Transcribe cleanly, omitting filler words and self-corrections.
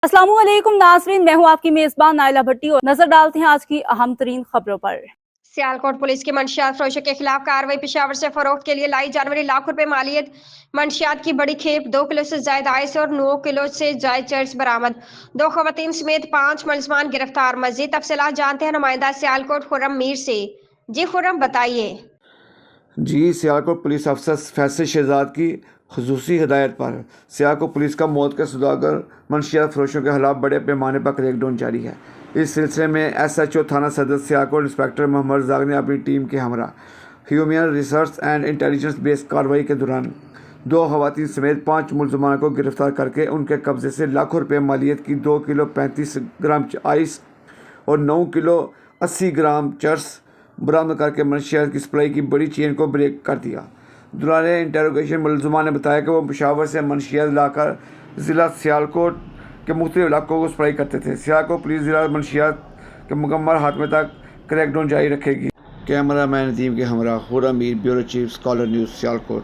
अस्सलाम वालेकुम नाज़रीन, मैं हूं आपकी मेजबान नाइला भट्टी और नजर डालते हैं आज की अहम तरीन खबरों पर। सियालकोट पुलिस की मंशियात फरोशों के खिलाफ कार्रवाई। पेशावर से फरोख्त के लिए लाई जाने वाली लाखों रुपए मालियत मंशियात की बड़ी खेप, 2 किलो से जायद आइस और 9 किलो से जायद चर्च बरामद। 2 खवातीन समेत 5 मुलजमान गिरफ्तार। मजीद तफसीलात जानते हैं नुमाइंदा सियालकोट खुर्रम मीर से। जी खुर्रम, बताइए। जी, सियालकोट पुलिस अफसर फैसल शहजाद की खुसूसी हिदायत पर सियालकोट पुलिस का मौत के सौदागर मंशियात फरोशों के खिलाफ बड़े पैमाने पर क्रैकडाउन जारी है। इस सिलसिले में SHO थाना सदर सियालकोट इंस्पेक्टर मोहम्मद रज़ाक ने अपनी टीम के हमरा human research and intelligence based कार्रवाई के दौरान 2 खवातीन समेत 5 मुलजमान को गिरफ्तार करके उनके कब्जे से लाखों रुपये मालियत की 2 किलो 35 ग्राम आइस और 9 किलो 80 ग्राम चर्स बरामद करके मंशियात की सप्लाई की बड़ी चेन को ब्रेक कर दिया। दौरान इंटेरोगेशन मुलजमान ने बताया कि वो पेशावर से मंशियात लाकर ज़िला सियालकोट के मुख्तलिफ इलाकों को सप्लाई करते थे। सियालकोट पुलिस ज़िला मंशियात के मुकम्मल खात्मे तक क्रैकडाउन जारी रखेगी। कैमरा मैन नदीम के हमरा Khurram Mir, bureau chief, scholar news, Sialkot.